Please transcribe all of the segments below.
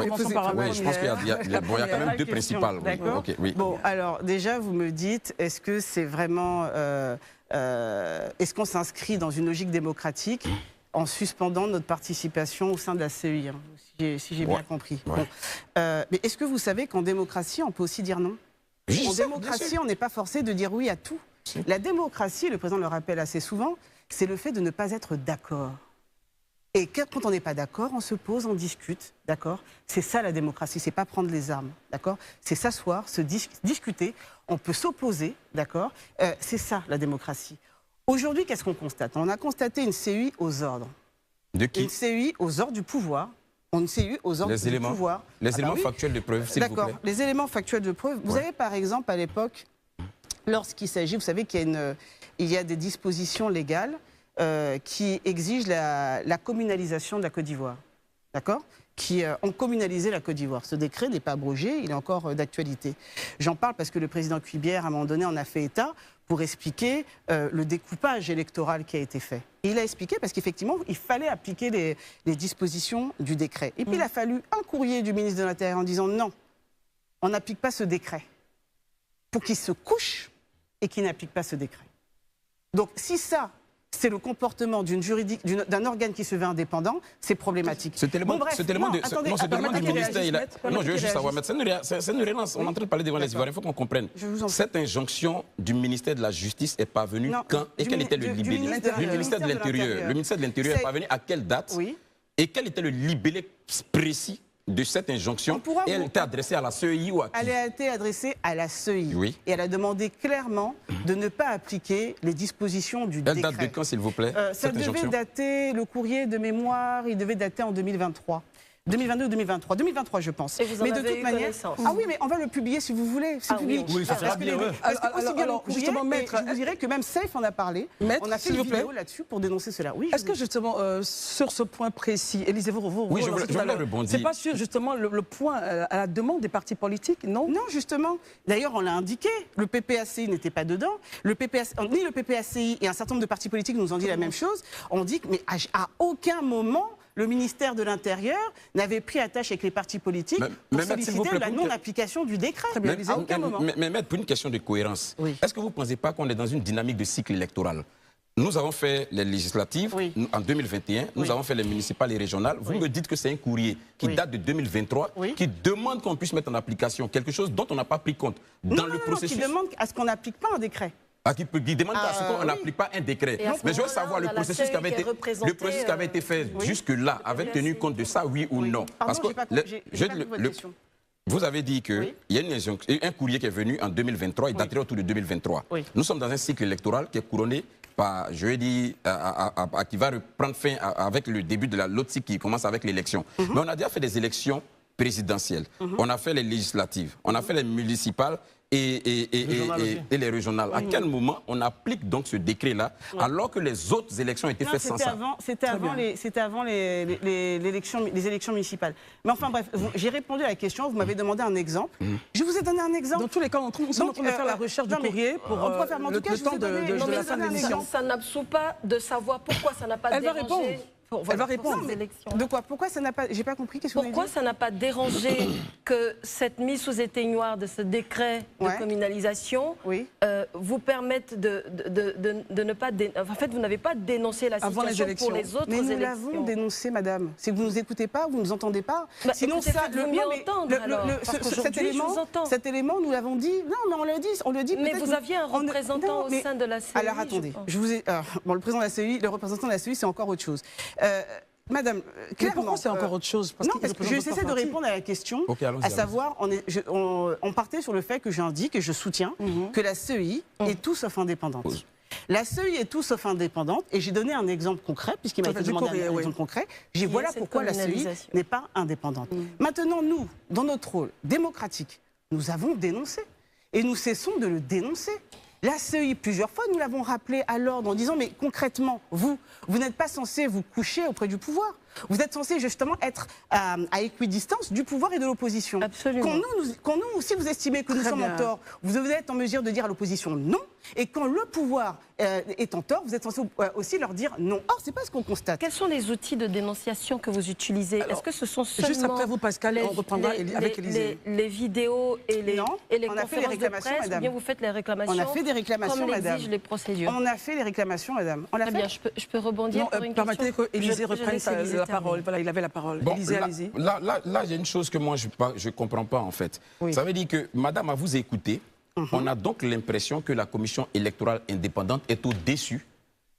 commençons par Oui, je pense qu'il y a quand même deux principales. D'accord. Okay, oui. Bon, alors déjà, vous me dites, est-ce que c'est vraiment... est-ce qu'on s'inscrit dans une logique démocratique en suspendant notre participation au sein de la CEI, hein, si j'ai bien compris. Ouais. Bon. Mais est-ce que vous savez qu'en démocratie, on peut aussi dire non? En démocratie, on n'est pas forcé de dire oui à tout. La démocratie, le président le rappelle assez souvent, c'est le fait de ne pas être d'accord. Et quand on n'est pas d'accord, on se pose, on discute, d'accord? C'est ça la démocratie, c'est pas prendre les armes, d'accord? C'est s'asseoir, se discuter, on peut s'opposer, d'accord? C'est ça la démocratie. Aujourd'hui, qu'est-ce qu'on constate? On a constaté une CEI aux ordres. De qui? Une CEI aux ordres du pouvoir. Une CEI aux ordres du pouvoir. Les éléments factuels de preuve, s'il vous plaît. D'accord, les éléments factuels de preuve. Vous avez par exemple à l'époque, lorsqu'il s'agit, vous savez qu'il y a des dispositions légales qui exigent la communalisation de la Côte d'Ivoire. D'accord? Qui ont communalisé la Côte d'Ivoire. Ce décret n'est pas abrogé, il est encore d'actualité. J'en parle parce que le président Cuillière, à un moment donné, en a fait état pour expliquer le découpage électoral qui a été fait. Et il a expliqué parce qu'effectivement, il fallait appliquer les dispositions du décret. Et puis il a fallu un courrier du ministre de l'Intérieur en disant non, on n'applique pas ce décret. Pour qu'il se couche et qu'il n'applique pas ce décret. Donc si ça, c'est le comportement d'un organe qui se veut indépendant, c'est problématique. Cet élément du ministère, non, je veux juste savoir, mais c'est une relance. On est en train de parler devant les Ivoiriens, il faut qu'on comprenne. Cette injonction du ministère de la Justice est parvenue quand et quel était le libellé? Du ministère de l'Intérieur. Le ministère de l'Intérieur est parvenu à quelle date? Et quel était le libellé précis de cette injonction? Et elle était adressée à la CEI ou à qui? Elle a été adressée à la CEI. Oui. Et elle a demandé clairement de ne pas appliquer les dispositions du décret. Elle date de quand, s'il vous plaît? Ça devait dater, le courrier de mémoire, il devait dater en 2023. 2022 ou 2023. 2023, je pense. Et vous en mais de avez toute manière. Ah oui, mais on va le publier si vous voulez. C'est public. Oui, ça sera bien. Alors, justement, maître, je vous dirais que même Safe en a parlé. Maître, on a fait une vidéo là-dessus pour dénoncer cela. Oui. Est-ce que justement, sur ce point précis, Élisée, vous oui, je voulais rebondir. C'est pas sûr, justement, le point à la demande des partis politiques, non? Non, justement. D'ailleurs, on l'a indiqué. Le PPACI n'était pas dedans. Ni le PPACI et un certain nombre de partis politiques nous ont dit la même chose. On dit que, mais à aucun moment, le ministère de l'Intérieur n'avait pris attache avec les partis politiques pour solliciter la non-application du décret. À aucun moment. Mais maître, pour une question de cohérence, oui. Est-ce que vous ne pensez pas qu'on est dans une dynamique de cycle électoral? Nous avons fait les législatives en 2021, nous avons fait les municipales et régionales. Vous me dites que c'est un courrier qui date de 2023, qui demande qu'on puisse mettre en application quelque chose dont on n'a pas pris compte dans le processus. Qui demande à ce qu'on n'applique pas un décret. Qui demande à ce qu'on n'applique pas un décret. Mais je veux savoir le processus qui avait été fait jusque-là, avait tenu compte de ça, oui ou non? Parce que vous avez dit qu'il y a un courrier qui est venu en 2023, il daterait autour de 2023. Nous sommes dans un cycle électoral qui est couronné par, je vais dire, qui va reprendre fin avec le début de l'autre cycle qui commence avec l'élection. Mais on a déjà fait des élections présidentielles, on a fait les législatives, on a fait les municipales et les régionales. À quel moment on applique donc ce décret-là alors que les autres élections étaient faites sans ça? C'était avant les élections municipales. Mais enfin bref, j'ai répondu à la question, vous m'avez demandé un exemple. Je vous ai donné un exemple. Dans tous les cas, nous sommes en train de faire la recherche du courrier pour le temps de la fin de l'émission. Ça n'absout pas de savoir pourquoi ça n'a pas dérangé. Elle va répondre. De quoi? Pourquoi ça n'a pas... J'ai pas compris. Pourquoi ça n'a pas dérangé que cette mise sous éteignoir de ce décret de communalisation vous permette de ne pas... En fait, vous n'avez pas dénoncé la situation pour les autres élections. Mais nous l'avons dénoncé, madame. Si vous ne nous écoutez pas, vous ne nous entendez pas. Sinon, ça... Cet élément, nous l'avons dit. Non, mais on le dit. Mais vous aviez un représentant au sein de la CEI. Alors, attendez. Le président de la CEI, le représentant de la CEI, c'est encore autre chose. Madame, clairement... Pourquoi c'est encore autre chose? Non, parce que j'essaie de répondre à la question, à savoir, on partait sur le fait que j'indique et je soutiens que la CEI est tout sauf indépendante. La CEI est tout sauf indépendante, et j'ai donné un exemple concret, puisqu'il m'a été demandé un exemple concret. Voilà pourquoi la CEI n'est pas indépendante. Maintenant, nous, dans notre rôle démocratique, nous avons dénoncé, et nous cessons de le dénoncer. La CEI, plusieurs fois, nous l'avons rappelé à l'ordre en disant, mais concrètement, vous n'êtes pas censé vous coucher auprès du pouvoir. Vous êtes censé justement être à équidistance du pouvoir et de l'opposition. Absolument. Quand nous, si vous estimez que nous sommes en tort, vous êtes en mesure de dire à l'opposition non. Et quand le pouvoir est en tort, vous êtes censé aussi leur dire non. Or, c'est pas ce qu'on constate. Quels sont les outils de dénonciation que vous utilisez? Est-ce que ce sont seulement... Juste après vous, Pascal, on reprendra avec Élisée. Les vidéos et les, conférences de presse, madame. Ou bien vous faites les réclamations? On a fait des réclamations, comme madame. l'exigent les procédures. On a fait les réclamations, madame. On l'a fait. Bien, je peux rebondir sur une question. Permettez qu'Élisée reprenne la parole. Voilà, il avait la parole. Bon, Élisée, allez-y. Là, il y a une chose que moi, je ne comprends pas, en fait. Oui. Ça veut dire que, madame, à vous écouter, on a donc l'impression que la commission électorale indépendante est au-dessus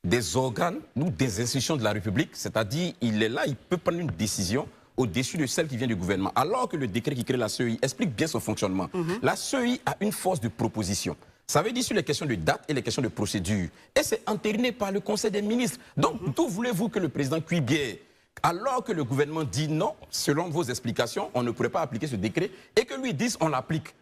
des organes ou des institutions de la République. C'est-à-dire, il est là, il peut prendre une décision au-dessus de celle qui vient du gouvernement. Alors que le décret qui crée la CEI explique bien son fonctionnement. La CEI a une force de proposition. Ça veut dire sur les questions de date et les questions de procédure. Et c'est entériné par le Conseil des ministres. Donc, d'où voulez-vous que le président Cuibier, alors que le gouvernement dit non, selon vos explications, on ne pourrait pas appliquer ce décret, et que lui dise on l'applique?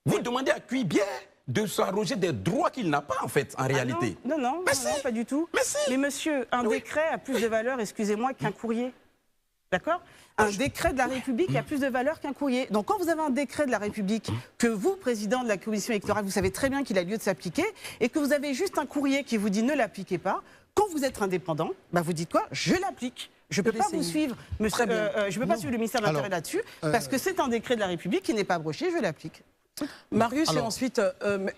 Vous demandez à Cuibier de s'arroger des droits qu'il n'a pas, en fait, en réalité. Non, pas du tout. Mais monsieur, un décret a plus de valeur, excusez-moi, qu'un courrier. D'accord? Un décret de la République a plus de valeur qu'un courrier. Donc quand vous avez un décret de la République, que vous, président de la commission électorale, vous savez très bien qu'il a lieu de s'appliquer, et que vous avez juste un courrier qui vous dit ne l'appliquez pas, quand vous êtes indépendant, bah vous dites quoi? Je l'applique. Je ne peux pas vous suivre, monsieur, je peux pas suivre le ministère de l'Intérieur là-dessus, parce que c'est un décret de la République qui n'est pas broché, je l'applique. Marius, et ensuite,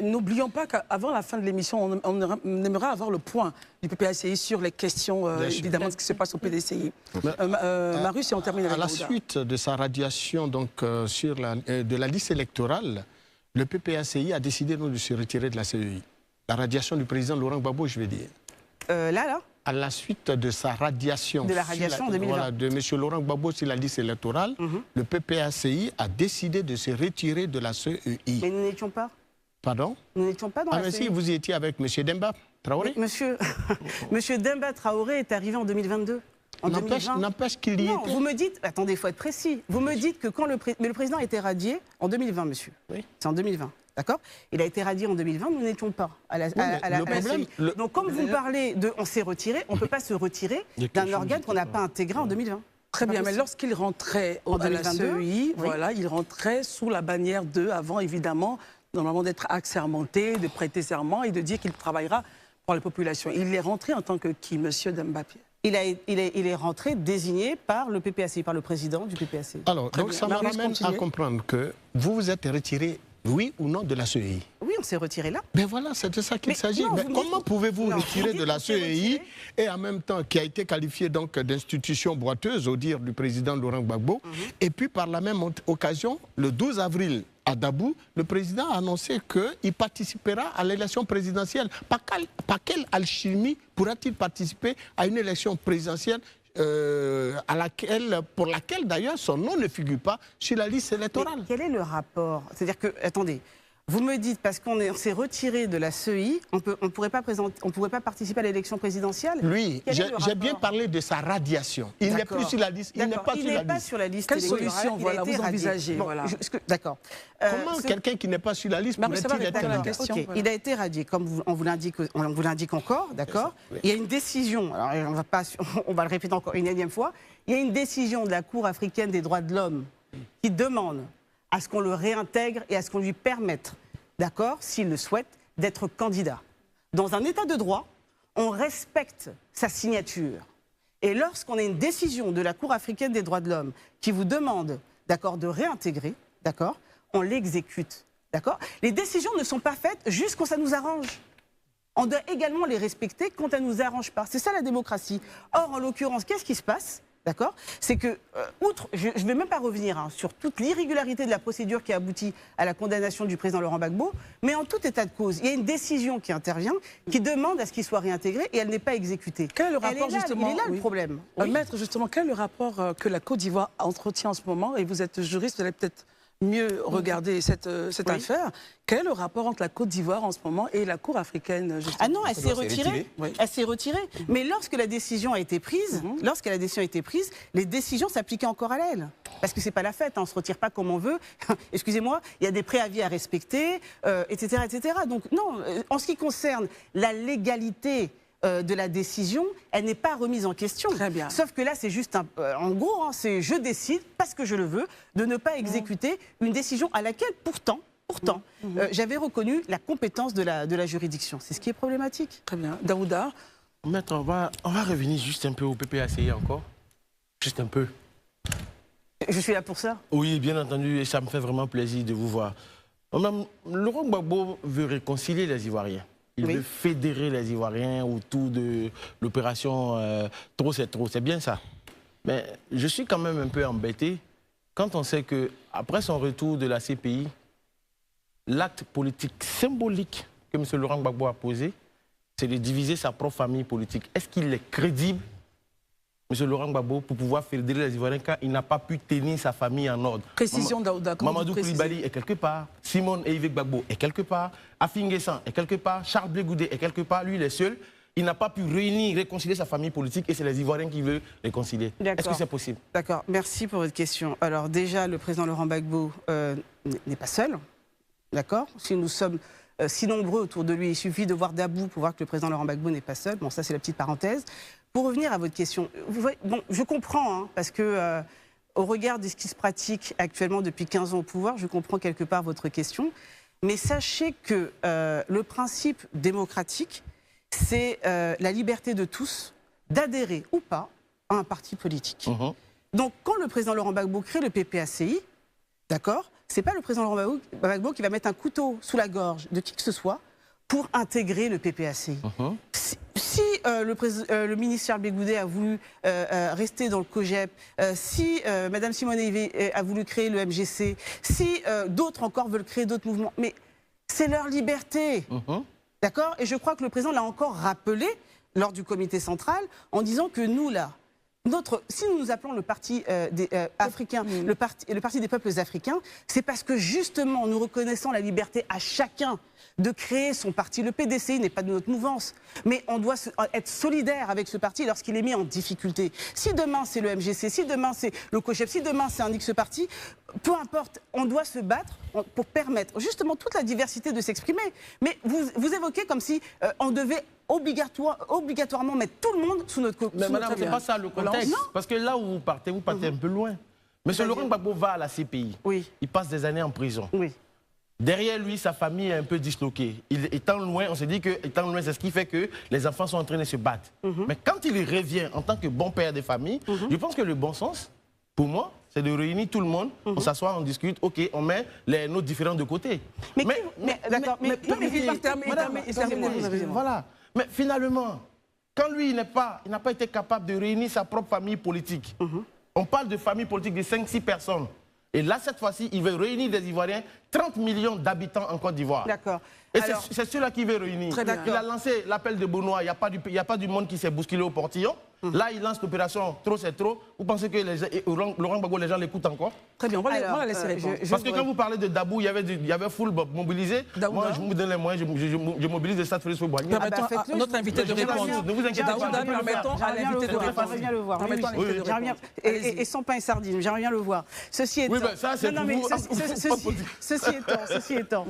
n'oublions pas qu'avant la fin de l'émission, on aimerait avoir le point du PPACI sur les questions, évidemment, de ce qui se passe au PDCI. Marius, et on termine avec à la suite de sa radiation donc, de la liste électorale, le PPACI a décidé de se retirer de la CEI. La radiation du président Laurent Gbagbo, je vais dire. Là à la suite de sa radiation, de la radiation en 2020. Voilà, de M. Laurent Gbagbo sur la liste électorale, le PPACI a décidé de se retirer de la CEI. Mais nous n'étions pas. Pardon? Nous n'étions pas dans la CEI. Si, vous y étiez avec M. Demba Traoré. Monsieur Demba Traoré est arrivé en 2022. N'empêche qu'il y était. Vous me dites, attendez, il faut être précis. Vous me dites que quand le président a été radié en 2020, monsieur. Oui. C'est en 2020. D'accord? Il a été radié en 2020, nous n'étions pas à la CEI. Donc, comme vous parlez de on s'est retiré, on ne peut pas se retirer d'un organe qu'on n'a pas intégré en 2020. Très bien, mais lorsqu'il rentrait à la CEI, voilà, il rentrait sous la bannière de, avant évidemment, normalement d'être assermenté, de prêter serment et de dire qu'il travaillera pour la population. Il est rentré en tant que qui, monsieur Dembapié? Il est rentré désigné par le PPACI, par le président du PPACI. Alors, donc ça me ramène à comprendre que vous vous êtes retiré, oui ou non, de la CEI? Oui, on s'est retiré là. Mais voilà, c'est de ça qu'il s'agit. Mais comment pouvez-vous retirer de la CEI et en même temps, qui a été qualifiée d'institution boiteuse au dire du président Laurent Gbagbo, et puis par la même occasion, le 12 avril, à Dabou, le président a annoncé qu'il participera à l'élection présidentielle. Par quelle alchimie pourra-t-il participer à une élection présidentielle pour laquelle d'ailleurs son nom ne figure pas sur la liste électorale? Mais quel est le rapport? C'est-à-dire que, attendez, vous me dites, parce qu'on s'est retiré de la CEI, on ne pourrait pas participer à l'élection présidentielle? Lui, j'ai bien parlé de sa radiation. Il n'est plus sur la liste. Il n'est pas sur la liste. Quelle solution vous envisagez? D'accord. Comment quelqu'un qui n'est pas sur la liste pourrait-il être radié? Il a été radié, comme on vous l'indique encore, d'accord? Il y a une décision, alors on va le répéter encore une énième fois, il y a une décision de la Cour africaine des droits de l'homme qui demande à ce qu'on le réintègre et à ce qu'on lui permette, d'accord, s'il le souhaite, d'être candidat. Dans un état de droit, on respecte sa signature. Et lorsqu'on a une décision de la Cour africaine des droits de l'homme qui vous demande, d'accord, de réintégrer, d'accord, on l'exécute, d'accord. Les décisions ne sont pas faites juste quand ça nous arrange. On doit également les respecter quand ça ne nous arrange pas. C'est ça la démocratie. Or, en l'occurrence, qu'est-ce qui se passe ? D'accord? C'est que, outre, je ne vais même pas revenir sur toute l'irrégularité de la procédure qui a abouti à la condamnation du président Laurent Gbagbo, mais en tout état de cause, il y a une décision qui intervient, qui demande à ce qu'il soit réintégré et elle n'est pas exécutée. Quel est le rapport, justement? Il est là le problème. Maître, justement, quel est le rapport que la Côte d'Ivoire entretient en ce moment? Et vous êtes juriste, vous allez peut-être mieux regarder cette affaire. Quel est le rapport entre la Côte d'Ivoire en ce moment et la Cour africaine, justement? Ah non, elle s'est retirée. Elle s'est retirée. Mais lorsque la décision a été prise, les décisions s'appliquaient encore à elle. Parce que c'est pas la fête, on ne se retire pas comme on veut. Excusez-moi, il y a des préavis à respecter, etc., etc. Donc non, en ce qui concerne la légalité de la décision, elle n'est pas remise en question. Très bien. Sauf que là, c'est juste, en gros, hein, c'est je décide, parce que je le veux, de ne pas exécuter une décision à laquelle, pourtant, j'avais reconnu la compétence de la juridiction. C'est ce qui est problématique. Très bien. Daouda? Maître, on va revenir juste un peu au PPACI encore. Juste un peu. Je suis là pour ça. Oui, bien entendu, et ça me fait vraiment plaisir de vous voir. Laurent Gbagbo veut réconcilier les Ivoiriens. Il veut fédérer les Ivoiriens autour de l'opération Trop c'est trop. C'est bien ça. Mais je suis quand même un peu embêté quand on sait qu'après son retour de la CPI, l'acte politique symbolique que M. Laurent Gbagbo a posé, c'est de diviser sa propre famille politique. Est-ce qu'il est crédible, M. Laurent Gbagbo, pour pouvoir fédérer les Ivoiriens quand il n'a pas pu tenir sa famille en ordre? Précision, Daouda. Mamadou Koulibaly est quelque part, Simone Eivé Gbagbo est quelque part, Afi N'Guessan est quelque part, Charles Blé Goudé est quelque part, lui il est seul. Il n'a pas pu réconcilier sa famille politique et c'est les Ivoiriens qui veulent réconcilier. Est-ce que c'est possible? D'accord, merci pour votre question. Alors déjà, le président Laurent Gbagbo n'est pas seul, d'accord? Si nous sommes si nombreux autour de lui, il suffit de voir Dabou pour voir que le président Laurent Gbagbo n'est pas seul. Bon, ça c'est la petite parenthèse. Pour revenir à votre question, vous voyez, bon, je comprends, hein, parce que au regard de ce qui se pratique actuellement depuis 15 ans au pouvoir, je comprends quelque part votre question. Mais sachez que le principe démocratique, c'est la liberté de tous d'adhérer ou pas à un parti politique. Donc, quand le président Laurent Gbagbo crée le PPACI, d'accord, c'est pas le président Laurent Gbagbo qui va mettre un couteau sous la gorge de qui que ce soit pour intégrer le PPACI. Si le ministre Charles Blé Goudé a voulu rester dans le COJEP, si Mme Simone Eivé a voulu créer le MGC, si d'autres encore veulent créer d'autres mouvements, mais c'est leur liberté. D'accord? Et je crois que le président l'a encore rappelé lors du comité central en disant que nous, là, si nous nous appelons le parti africain, le parti des peuples africains, c'est parce que justement nous reconnaissons la liberté à chacun de créer son parti. Le PDCI n'est pas de notre mouvance, mais on doit être solidaire avec ce parti lorsqu'il est mis en difficulté. Si demain c'est le MGC, si demain c'est le COJEP, si demain c'est un X parti, peu importe, on doit se battre pour permettre justement toute la diversité de s'exprimer. Mais vous évoquez comme si on devait obligatoirement mettre tout le monde sous notre copie. Mais madame, c'est pas ça le contexte. Parce que là où vous partez un peu loin. Monsieur Laurent Gbagbo va à la CPI. Oui. Il passe des années en prison. Oui. Derrière lui, sa famille est un peu disloquée. Étant loin, on se dit que étant loin, c'est ce qui fait que les enfants sont en train de se battre. Mais quand il revient en tant que bon père de famille, je pense que le bon sens, pour moi, c'est de réunir tout le monde, on s'assoit, on discute, ok, on met nos différends de côté. D'accord, mais voilà. Mais finalement, quand lui, il n'a pas été capable de réunir sa propre famille politique, on parle de famille politique de 5-6 personnes. Et là, cette fois-ci, il veut réunir des Ivoiriens, 30 millions d'habitants en Côte d'Ivoire. D'accord. Et c'est ceux-là qui veut réunir. Il a lancé l'appel de Benoît, il n'y a pas du monde qui s'est bousculé au portillon. Là, il lance l'opération Trop c'est trop. Vous pensez que Laurent Gbagbo, les gens l'écoutent encore? Très bien, on va la laisser répondre. Parce que quand vous parlez de Dabou, il y avait full mobilisé. Moi, je vous donne les moyens, je mobilise le Stade Félix Houphouët-Boigny. Permettons à notre invité de répondre. Ne vous inquiétez pas. Permettons à l'invité de répondre. J'aimerais bien le voir. Et sans pain et sardines, j'aimerais bien le voir. Ceci étant... Oui, ben ça, c'est Ceci étant,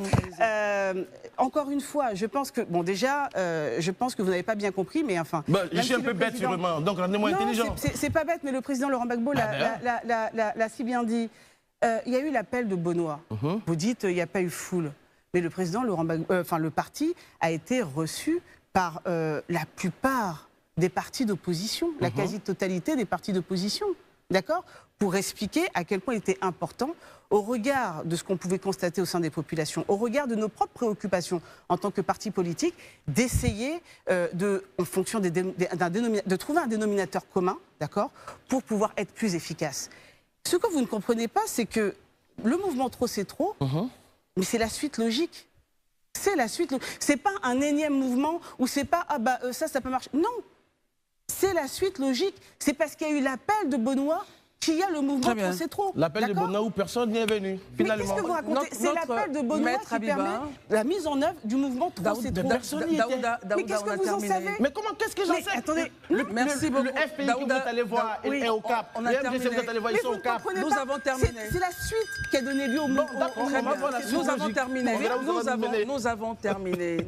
encore une fois, je pense que, bon, déjà, je pense que vous n'avez pas bien compris, mais enfin... je suis un peu bête, sûrement, donc rendez-moi intelligent. C'est pas bête, mais le président Laurent Gbagbo l'a si bien dit. Il y a eu l'appel de Benoît. Vous dites, il n'y a pas eu foule. Mais le président Laurent Gbagbo, le parti a été reçu par la plupart des partis d'opposition, la quasi-totalité des partis d'opposition. D'accord? Pour expliquer à quel point il était important, au regard de ce qu'on pouvait constater au sein des populations, au regard de nos propres préoccupations en tant que parti politique, d'essayer, en fonction de trouver un dénominateur commun, d'accord, pour pouvoir être plus efficace. Ce que vous ne comprenez pas, c'est que le mouvement Trop c'est trop, mais c'est la suite logique. C'est la suite logique. C'est pas un énième mouvement où c'est pas ça peut marcher. Non. C'est la suite logique. C'est parce qu'il y a eu l'appel de Benoît qu'il y a le mouvement Trop c'est trop. L'appel de Benoît où personne n'y est venu, finalement. Mais qu'est-ce que vous racontez? C'est l'appel de Benoît qui permet la mise en œuvre du mouvement Trop c'est trop. Mais qu'est-ce que vous en savez? Mais comment, qu'est-ce que j'en sais? Attendez, merci beaucoup. Le FPI que vous êtes allé voir est au Cap. Le FGC vous êtes allé voir, ils sont au Cap. Nous avons terminé. C'est la suite qui a donné lieu au mouvement. Nous avons terminé. Nous avons terminé.